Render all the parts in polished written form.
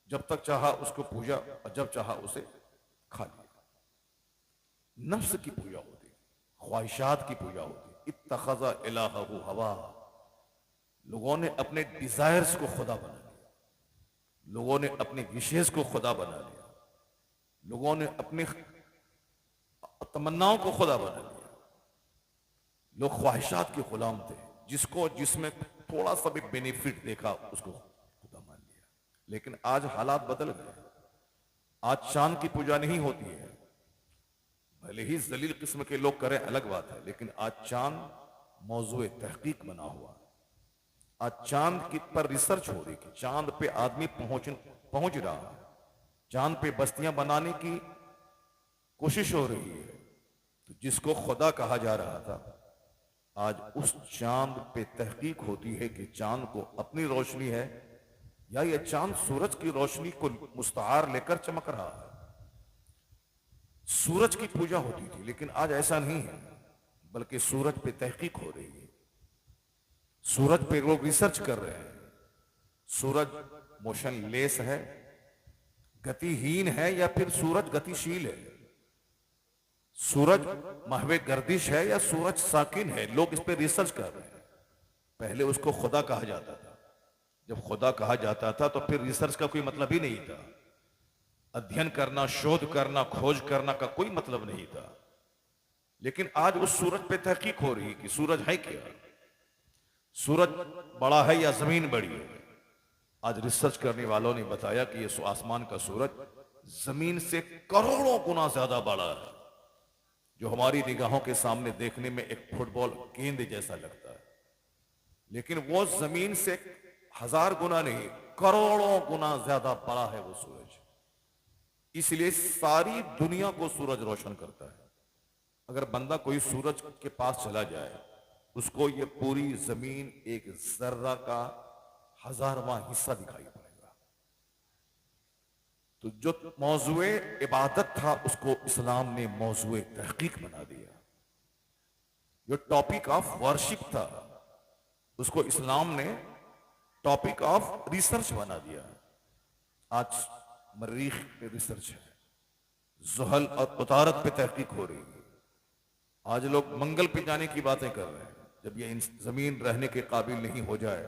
जब तक चाहा उसको पूजा और जब चाहा उसे खा लिया। नफ्स की पूजा होती, ख्वाहिशात की पूजा होती। इत्तखज़ा इलाहहु हवा, लोगों ने अपने डिजायर्स को खुदा बना लिया, लोगों ने अपने विशेष को खुदा बना लिया, लोगों ने अपनी तमन्नाओं को खुदा बना लिया। लोग ख्वाहिशात के गुलाम थे, जिसको जिसमें थोड़ा सा भी बेनिफिट देखा उसको खुदा मान लिया। लेकिन आज हालात बदल गए। आज चांद की पूजा नहीं होती है, भले ही जलील किस्म के लोग करें अलग बात है, लेकिन आज चांद मौजूए तहकीक बना हुआ। आज चांद की पर रिसर्च हो रही कि चांद पे आदमी पहुंच रहा है, चांद पे बस्तियां बनाने की कोशिश हो रही है। तो जिसको खुदा कहा जा रहा था, आज उस चांद पे तहकीक होती है कि चांद को अपनी रोशनी है या ये चांद सूरज की रोशनी को मुस्तार लेकर चमक रहा है। सूरज की पूजा होती थी, लेकिन आज ऐसा नहीं है, बल्कि सूरज पे तहकीक हो रही है। सूरज पे लोग रिसर्च कर रहे हैं। सूरज मोशनलेस है, गतिहीन है, या फिर सूरज गतिशील है। सूरज महवे गर्दिश है या सूरज साकिन है। लोग इस पे रिसर्च कर रहे हैं। पहले उसको खुदा कहा जाता था। जब खुदा कहा जाता था तो फिर रिसर्च का कोई मतलब ही नहीं था। अध्ययन करना, शोध करना, खोज करना का कोई मतलब नहीं था। लेकिन आज उस सूरज पे तहकीक हो रही कि सूरज है क्या, सूरज बड़ा है या जमीन बड़ी है। आज रिसर्च करने वालों ने बताया कि ये आसमान का सूरज जमीन से करोड़ों गुना ज्यादा बड़ा है, जो हमारी निगाहों के सामने देखने में एक फुटबॉल गेंद जैसा लगता है, लेकिन वो जमीन से 1000 गुना नहीं, करोड़ों गुना ज्यादा बड़ा है वो सूरज। इसलिए सारी दुनिया को सूरज रोशन करता है। अगर बंदा कोई सूरज के पास चला जाए, उसको ये पूरी जमीन एक जर्रा का 1000वां हिस्सा दिखाई पड़ेगा। तो जो मौजूए इबादत था, उसको इस्लाम ने मौजूए तहकीक बना दिया। जो टॉपिक ऑफ वर्शिप था, उसको इस्लाम ने टॉपिक ऑफ रिसर्च बना दिया। आज मरीख पे रिसर्च है, जुहल और उतारत पे तहकीक हो रही है। आज लोग मंगल पे जाने की बातें कर रहे हैं। जब ये जमीन रहने के काबिल नहीं हो जाए,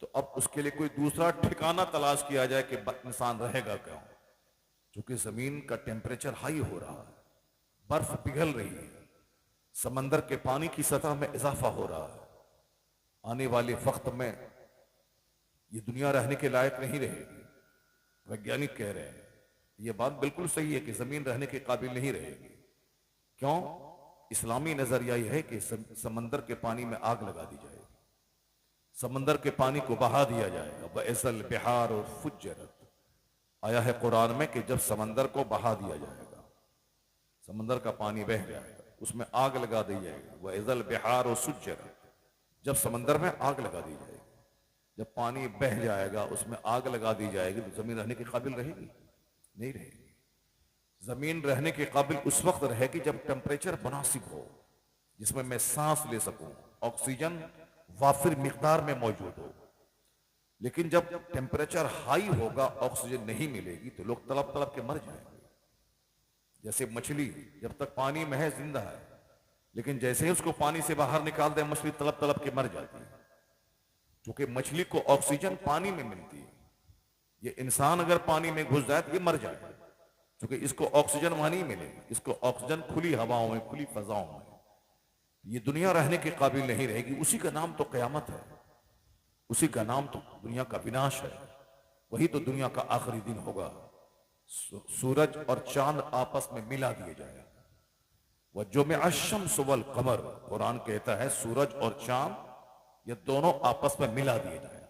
तो अब उसके लिए कोई दूसरा ठिकाना तलाश किया जाए कि इंसान रहेगा क्यों। क्योंकि जमीन का टेम्परेचर हाई हो रहा है, बर्फ पिघल रही है, समंदर के पानी की सतह में इजाफा हो रहा है। आने वाले वक्त में ये दुनिया रहने के लायक नहीं रहेगी। वैज्ञानिक कह रहे हैं, ये बात बिल्कुल सही है कि जमीन रहने के काबिल नहीं रहेगी। क्यों? इस्लामी नजरिया यह है कि समंदर के पानी में आग लगा दी जाएगी, समंदर के पानी को बहा दिया जाएगा। वअज़ल बिहार और फुज्जरत, आया है कुरान में कि जब समंदर को बहा दिया जाएगा, समंदर का पानी बह जाएगा, उसमें आग लगा दी जाएगी। वअज़ल बिहार और सुज्जरत, जब समंदर में आग लगा दी जाएगी, जब पानी बह जाएगा, उसमें आग लगा दी जाएगी, तो जमीन रहने के काबिल रहेगी? नहीं रहेगी। जमीन रहने के काबिल उस वक्त रहेगी जब टेम्परेचर मुनासिब हो, जिसमें मैं सांस ले सकूं, ऑक्सीजन वाफिर मिकदार में मौजूद हो। लेकिन जब टेम्परेचर हाई होगा, ऑक्सीजन नहीं मिलेगी, तो लोग तड़प तड़प के मर जाएंगे। जैसे मछली जब तक पानी में है जिंदा है, लेकिन जैसे ही उसको पानी से बाहर निकाल दे, मछली तड़प तड़प के मर जाती है, क्योंकि मछली को ऑक्सीजन पानी में मिलती है। ये इंसान अगर पानी में घुस जाए तो ये मर जाएगा, क्योंकि इसको ऑक्सीजन वहां नहीं मिलेगी। इसको ऑक्सीजन खुली हवाओं में, खुली फजाओं में। ये दुनिया रहने के काबिल नहीं रहेगी। उसी का नाम तो कयामत है, उसी का नाम तो दुनिया का विनाश है। वही तो दुनिया का आखिरी दिन होगा। सूरज और चांद आपस में मिला दिए जाएगा। वह जो में अशम्स वल कमर, कुरान कहता है सूरज और चांद ये दोनों आपस में मिला दिए जाए।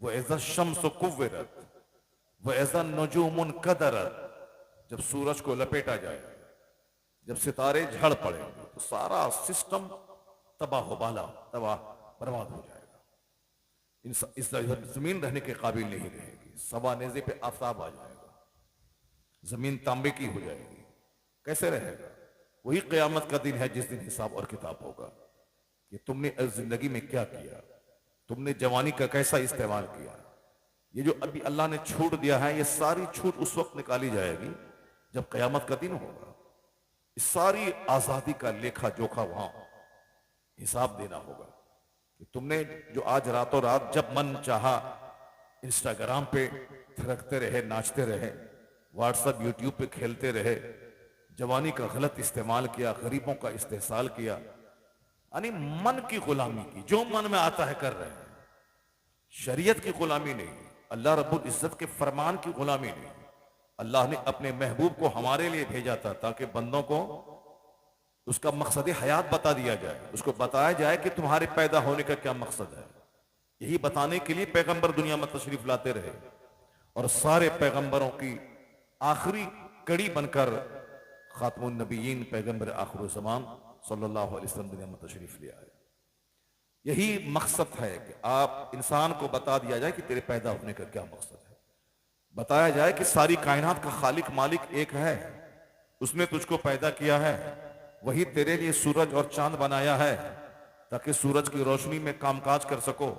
वह ऐसा शम्स कुव्विरत, वह ऐसा नजूमुन कदरत, जब सूरज को लपेटा जाए, जब सितारे झड़ पड़े, तो सारा सिस्टम तबाह तबाह बर्बाद हो जाएगा। इस जमीन रहने के काबिल नहीं रहेगी। सवा नेजे पे आफताब आ जाएगा, जमीन तांबे की हो जाएगी। कैसे रहेगा? वही क़यामत का दिन है जिस दिन हिसाब और किताब होगा कि तुमने इस जिंदगी में क्या किया, तुमने जवानी का कैसा इस्तेमाल किया, ये जो अभी अल्लाह ने छूट दिया है, ये सारी छूट उस वक्त निकाली जाएगी जब कयामत का दिन होगा। इस सारी आजादी का लेखा जोखा वहां हिसाब देना होगा कि तुमने जो आज रातों रात जब मन चाहा इंस्टाग्राम पे थिरकते रहे, नाचते रहे, व्हाट्सएप यूट्यूब पे खेलते रहे, जवानी का गलत इस्तेमाल किया, गरीबों का इस्तेसाल किया, यानी मन की गुलामी की, जो मन में आता है कर रहे हैं। शरीयत की गुलामी नहीं, अल्लाह रब्बुल इज्जत के फरमान की गुलामी नहीं। अल्लाह ने अपने महबूब को हमारे लिए भेजा था ताकि बंदों को उसका मकसद हयात बता दिया जाए, उसको बताया जाए कि तुम्हारे पैदा होने का क्या मकसद है। यही बताने के लिए पैगंबर दुनिया में तशरीफ लाते रहे और सारे पैगंबरों की आखिरी कड़ी बनकर खातमुन नबीयीन पैगंबर आखिर ज़मान सल्लल्लाहु अलैहि वसल्लम दुनिया में तशरीफ ले आए। यही मकसद है कि आप इंसान को बता दिया जाए कि तेरे पैदा होने का क्या मकसद है, बताया जाए कि सारी कायनात का खालिक मालिक एक है, उसने तुझको पैदा किया है, वही तेरे लिए सूरज और चांद बनाया है ताकि सूरज की रोशनी में कामकाज कर सको,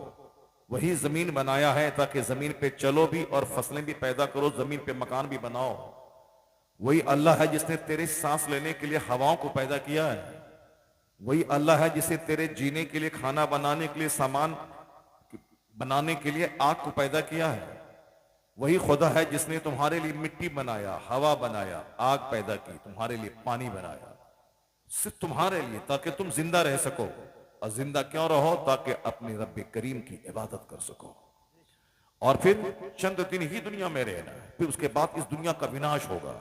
वही जमीन बनाया है ताकि जमीन पे चलो भी और फसलें भी पैदा करो, जमीन पे मकान भी बनाओ, वही अल्लाह है जिसने तेरे सांस लेने के लिए हवाओं को पैदा किया है, वही अल्लाह है जिसे तेरे जीने के लिए, खाना बनाने के लिए, सामान बनाने के लिए आग को पैदा किया है, वही खुदा है जिसने तुम्हारे लिए मिट्टी बनाया, हवा बनाया, आग पैदा की, तुम्हारे लिए पानी बनाया, सिर्फ तुम्हारे लिए ताकि तुम जिंदा रह सको। और जिंदा क्यों रहो? ताकि अपने रब करीम की इबादत कर सको। और फिर चंद दिन ही दुनिया में रहना है, फिर उसके बाद इस दुनिया का विनाश होगा।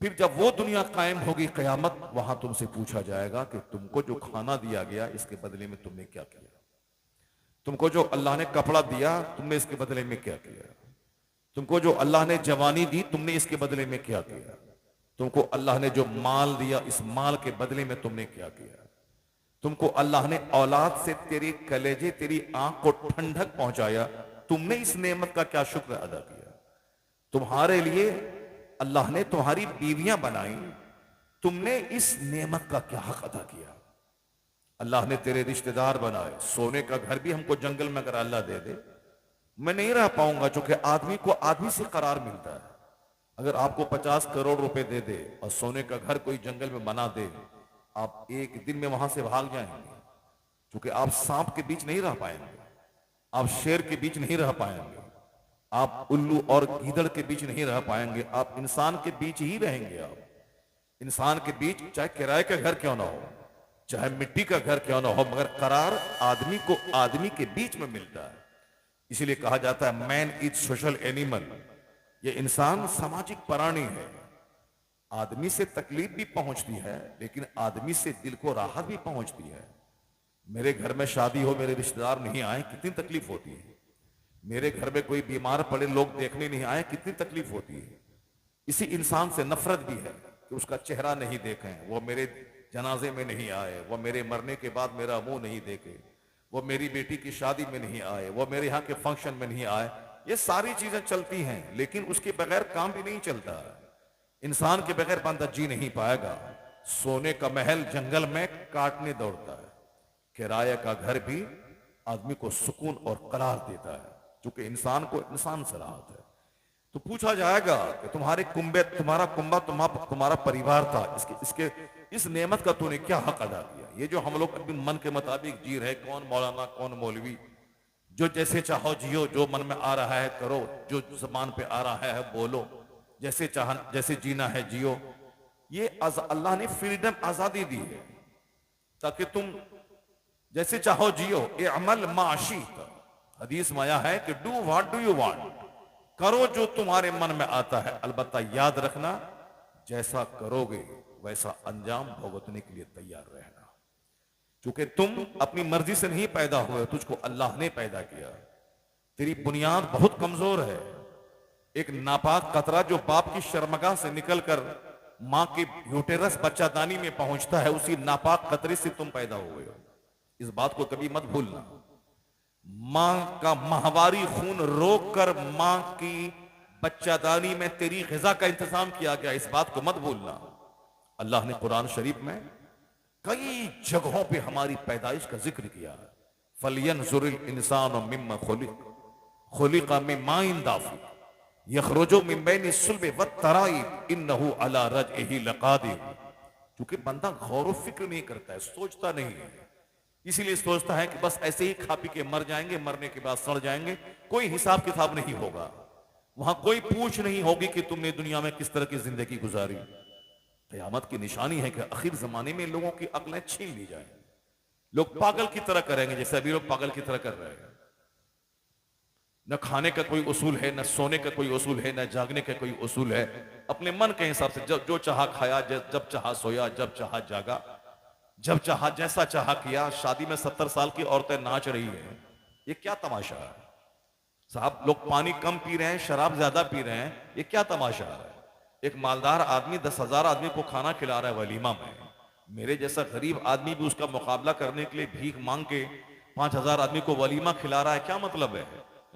फिर जब वो दुनिया कायम होगी कयामत, वहां तुमसे पूछा जाएगा कि तुमको जो खाना दिया गया इसके बदले में तुमने क्या किया, तुमको जो अल्लाह ने कपड़ा दिया तुमने इसके बदले में क्या किया, तुमको जो अल्लाह ने जवानी दी तुमने इसके बदले में क्या किया, तुमको अल्लाह ने जो माल दिया इस माल के बदले में तुमने क्या किया, तुमको अल्लाह ने औलाद से तेरी कलेजे, तेरी आंख को ठंडक पहुंचाया, तुमने इस नेमत का क्या शुक्र अदा किया, तुम्हारे लिए अल्लाह ने तुम्हारी बीवियां बनाई, तुमने इस नेमत का क्या हक अदा किया, अल्लाह ने तेरे रिश्तेदार बनाए, सोने का घर भी हमको जंगल में अगर अल्लाह दे दे मैं नहीं रह पाऊंगा, क्योंकि आदमी को आदमी से करार मिलता है। अगर आपको 50 करोड़ रुपए दे दे और सोने का घर कोई जंगल में बना दे, आप एक दिन में वहां से भाग जाएंगे, क्योंकि आप सांप के बीच नहीं रह पाएंगे, आप शेर के बीच नहीं रह पाएंगे, आप उल्लू और गीदड़ के बीच नहीं रह पाएंगे, आप इंसान के बीच ही रहेंगे। आप इंसान के बीच चाहे किराए का घर क्यों ना हो, चाहे मिट्टी का घर क्यों ना हो, मगर करार आदमी को आदमी के बीच में मिलता है। इसीलिए कहा जाता है मैन इज सोशल एनिमल, ये इंसान सामाजिक प्राणी है। आदमी से तकलीफ भी पहुंचती है लेकिन आदमी से दिल को राहत भी पहुंचती है। मेरे घर में शादी हो, मेरे रिश्तेदार नहीं आए, कितनी तकलीफ होती है। मेरे घर में कोई बीमार पड़े, लोग देखने नहीं आए, कितनी तकलीफ होती है। इसी इंसान से नफरत भी है कि उसका चेहरा नहीं देखें, वो मेरे जनाजे में नहीं आए, वो मेरे मरने के बाद मेरा मुंह नहीं देखे, वो मेरी बेटी की शादी में नहीं आए, वो मेरे यहाँ के फंक्शन में नहीं आए। ये सारी चीजें चलती हैं लेकिन उसके बगैर काम भी नहीं चलता। इंसान के बगैर बंदा जी नहीं पाएगा। सोने का महल जंगल में काटने दौड़ता है, किराए का घर भी आदमी को सुकून और करार देता है, क्योंकि इंसान को इंसान से राहत है। तो पूछा जाएगा कि तुम्हारे कुंबे, तुम्हारा कुंबा, तुम्हारा परिवार था, इसके इस नेमत का तूने क्या हक अदा किया। ये जो हम लोग अपने मन के मुताबिक जी रहे, कौन मौलाना कौन मौलवी, जो जैसे चाहो जियो, जो मन में आ रहा है करो, जो जबान पे आ रहा है बोलो, जैसे जीना है जियो। ये अल्लाह ने फ्रीडम, आजादी दी है ताकि तुम जैसे चाहो जियो। ये अमल माशी, हदीस में आया है कि do what do you want, करो जो तुम्हारे मन में आता है, अलबत्ता याद रखना जैसा करोगे वैसा अंजाम भुगतने के लिए तैयार रहना, क्योंकि तुम अपनी मर्जी से नहीं पैदा हुए, तुझको अल्लाह ने पैदा किया। तेरी बुनियाद बहुत कमजोर है। एक नापाक कतरा जो बाप की शर्मगाह से निकलकर मां के यूटेरस बच्चादानी में पहुंचता है, उसी नापाक कतरे से तुम पैदा हुए हो। इस बात को कभी मत भूलना। मां का माहवारी खून रोक कर मां की बच्चादानी में तेरी ग़िज़ा का इंतजाम किया गया, इस बात को मत भूलना। अल्लाह ने कुरान शरीफ में कई जगहों पे हमारी पैदाइश का जिक्र किया है। फलियंजुरिल इंसान मिम्मा खुलिक, खुलिका मिन माइन दाफिक यखरुजु मिन बैनि सुल्बि वत्तराइब इन्नहु अला रजइही लकादिर। क्योंकि बंदा गौर व फिक्र नहीं करता है, सोचता नहीं है, इसीलिए सोचता है कि बस ऐसे ही खा पी के मर जाएंगे, मरने के बाद सड़ जाएंगे, कोई हिसाब किताब नहीं होगा, वहां कोई पूछ नहीं होगी कि तुमने दुनिया में किस तरह की जिंदगी गुजारी। क़यामत की निशानी है कि आखिर जमाने में लोगों की अक्लें छीन ली जाएंगी, लोग पागल की तरह करेंगे जैसे अभी लोग पागल की तरह कर रहे हैं। न खाने का कोई उसूल है, न सोने का कोई उसूल है, न जागने का कोई उसूल है, अपने मन के हिसाब से जो चाहा खाया, जब चाहा सोया, जब चाहा जागा, जब चाहा जैसा चाहा किया। शादी में 70 साल की औरतें नाच रही हैं, ये क्या तमाशा है साहब? लोग पानी कम पी रहे हैं, शराब ज्यादा पी रहे हैं, ये क्या तमाशा है? एक मालदार आदमी 10,000 आदमी को खाना खिला रहा है वलीमा में, मेरे जैसा गरीब आदमी भी उसका मुकाबला करने के लिए भीख मांग के 5,000 आदमी को वलीमा खिला रहा है, क्या मतलब है?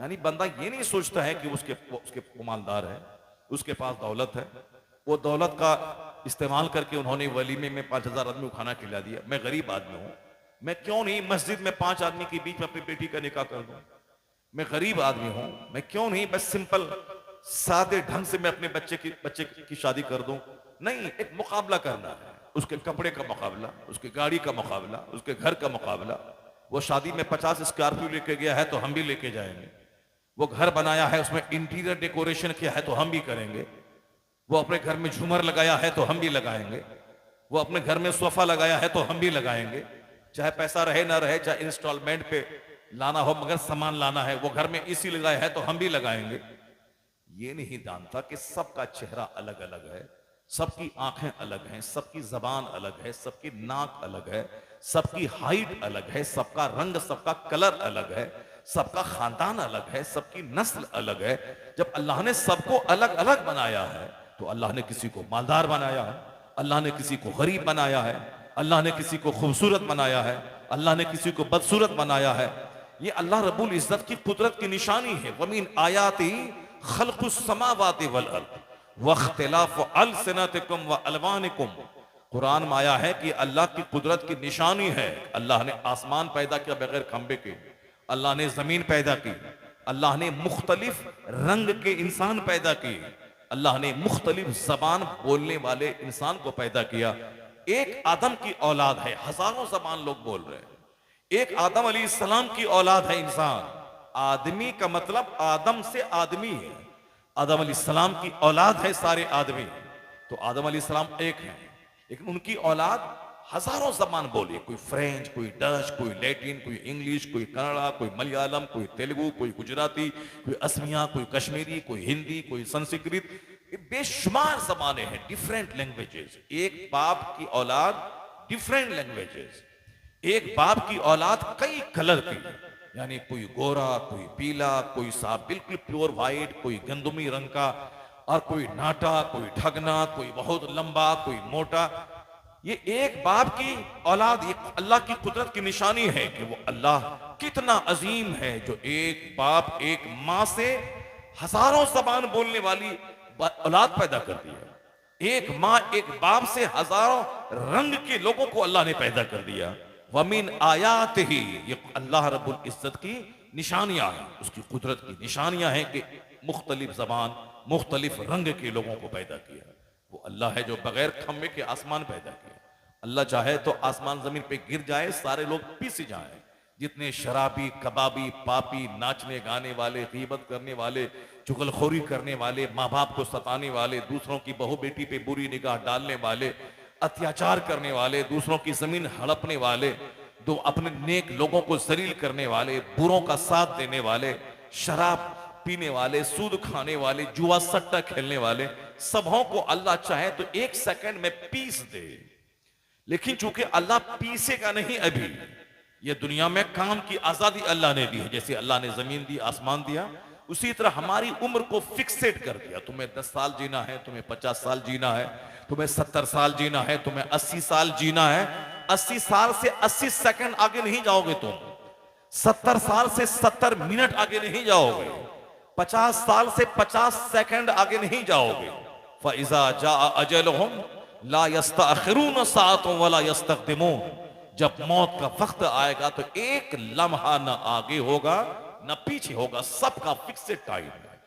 यानी बंदा ये नहीं सोचता है कि उसके मालदार है, उसके पास दौलत है, वो दौलत का इस्तेमाल करके उन्होंने वलीमे में 5,000 आदमी को खाना खिला दिया। मैं गरीब आदमी हूं, मैं क्यों नहीं मस्जिद में 5 आदमी के बीच में अपनी बेटी का निकाह कर दूं? मैं गरीब आदमी हूं, मैं क्यों नहीं बस सिंपल सादे ढंग से मैं अपने बच्चे की शादी कर दूं? नहीं, एक मुकाबला करना है, उसके कपड़े का मुकाबला, उसकी गाड़ी का मुकाबला, उसके घर का मुकाबला। वो शादी में 50 स्कॉर्पियो लेके गया है तो हम भी लेके जाएंगे, वो घर बनाया है उसमें इंटीरियर डेकोरेशन किया है तो हम भी करेंगे, वो अपने घर में झूमर लगाया है तो हम भी लगाएंगे, वो अपने घर में सोफा लगाया है तो हम भी लगाएंगे, चाहे पैसा रहे ना रहे, चाहे इंस्टॉलमेंट पे लाना हो मगर सामान लाना है, वो घर में एसी लगाया है तो हम भी लगाएंगे। ये नहीं जानता कि सबका चेहरा अलग अलग है, सबकी आंखें अलग हैं, सबकी जबान अलग है, सबकी नाक अलग है, सबकी हाइट अलग है, सबका रंग, सबका कलर अलग है, सबका खानदान अलग है, सबकी नस्ल अलग है। जब अल्लाह ने सबको अलग अलग बनाया है तो अल्लाह ने किसी को मालदार बनाया है, अल्लाह ने किसी को गरीब बनाया है, अल्लाह ने किसी को खूबसूरत बनाया है, अल्लाह ने किसी को बदसूरत बनाया है। ये अल्लाह रब्बुल इज्जत की कुदरत की निशानी है। वमीन आयाति खल्कुस समावाति वल अर्द वख्तिलाफु अलसिनतिकुम व अलवानिकुम। कुरान में आया है कि अल्लाह की कुदरत की निशानी है, अल्लाह ने आसमान पैदा किया बगैर खंबे के, अल्लाह ने जमीन पैदा की, अल्लाह ने मुख्तलिफ रंग के इंसान पैदा किए, अल्लाह ने मुख्तलिफ जबान बोलने वाले इंसान को पैदा किया। एक आदम की औलाद है, हजारों जबान लोग बोल रहे हैं, एक आदम अलैहिस्सलाम की औलाद है इंसान। आदमी का मतलब आदम से आदमी है, आदम अलैहिस्सलाम की औलाद है सारे आदमी। तो आदम अलैहिस्सलाम एक है, लेकिन उनकी औलाद हजारों जबान बोली, कोई फ्रेंच, कोई डच, कोई लैटिन, कोई इंग्लिश, कोई कन्नड़ा, कोई मलयालम, कोई तेलुगु, कोई गुजराती, कोई असमिया, कोई कश्मीरी, कोई हिंदी, कोई संस्कृत, बेशुमार जबानें हैं, डिफरेंट लैंग्वेजेस। एक बाप की औलाद डिफरेंट लैंग्वेजेस, एक बाप की औलाद कई कलर की, यानी कोई गोरा, कोई पीला, कोई साफ बिल्कुल प्योर व्हाइट, कोई गंदमी रंग का, और कोई नाटा, कोई ठगना, कोई बहुत लंबा, कोई मोटा। ये एक बाप की औलाद, ये अल्लाह की कुदरत की निशानी है कि वो अल्लाह कितना अजीम है जो एक बाप एक मां से हजारों जबान बोलने वाली औलाद पैदा कर दी है। एक मां एक बाप से हजारों रंग के लोगों को अल्लाह ने पैदा कर दिया। वमीन आयात ही, ये अल्लाह रब्बुल इज्जत की निशानियां हैं, उसकी कुदरत की निशानियां हैं कि मुख्तलिफ जबान मुख्तलिफ रंग के लोगों को पैदा किया। वो अल्लाह है जो बगैर खम्बे के आसमान पैदा किया। अल्लाह चाहे तो आसमान जमीन पे गिर जाए, सारे लोग पिस जाएं, जितने शराबी, कबाबी, पापी, नाचने गाने वाले, गीबत करने वाले, चुगलखोरी करने वाले, माँ बाप को सताने वाले, दूसरों की बहू बेटी पे बुरी निगाह डालने वाले, अत्याचार करने वाले, दूसरों की जमीन हड़पने वाले, दो अपने नेक लोगों को जलील करने वाले, बुरों का साथ देने वाले, शराब पीने वाले, सूद खाने वाले, जुआ सट्टा खेलने वाले, सबों को अल्लाह चाहे तो एक सेकंड में पीस दे। लेकिन चूंकि अल्लाह पीसेगा नहीं, अभी ये दुनिया में काम की आजादी अल्लाह ने दी है। जैसे अल्लाह ने जमीन दी, आसमान दिया, उसी तरह हमारी उम्र को फिक्सेट कर दिया। तुम्हें 10 साल जीना है, तुम्हें 50 साल जीना है, तुम्हें 70 साल जीना है, तुम्हें 80 साल जीना है। 80 साल से 80 सेकंड आगे नहीं जाओगे तुम, 70 साल से 70 मिनट आगे नहीं जाओगे, 50 साल से 50 सेकंड आगे नहीं जाओगे। फ़इज़ा जाअ अजलुहुम ला यस्तअखिरून साअतन वला यस्तक़दिमून। जब मौत का वक्त आएगा तो एक लम्हा न आगे होगा न पीछे होगा, सबका फिक्सेड टाइम है।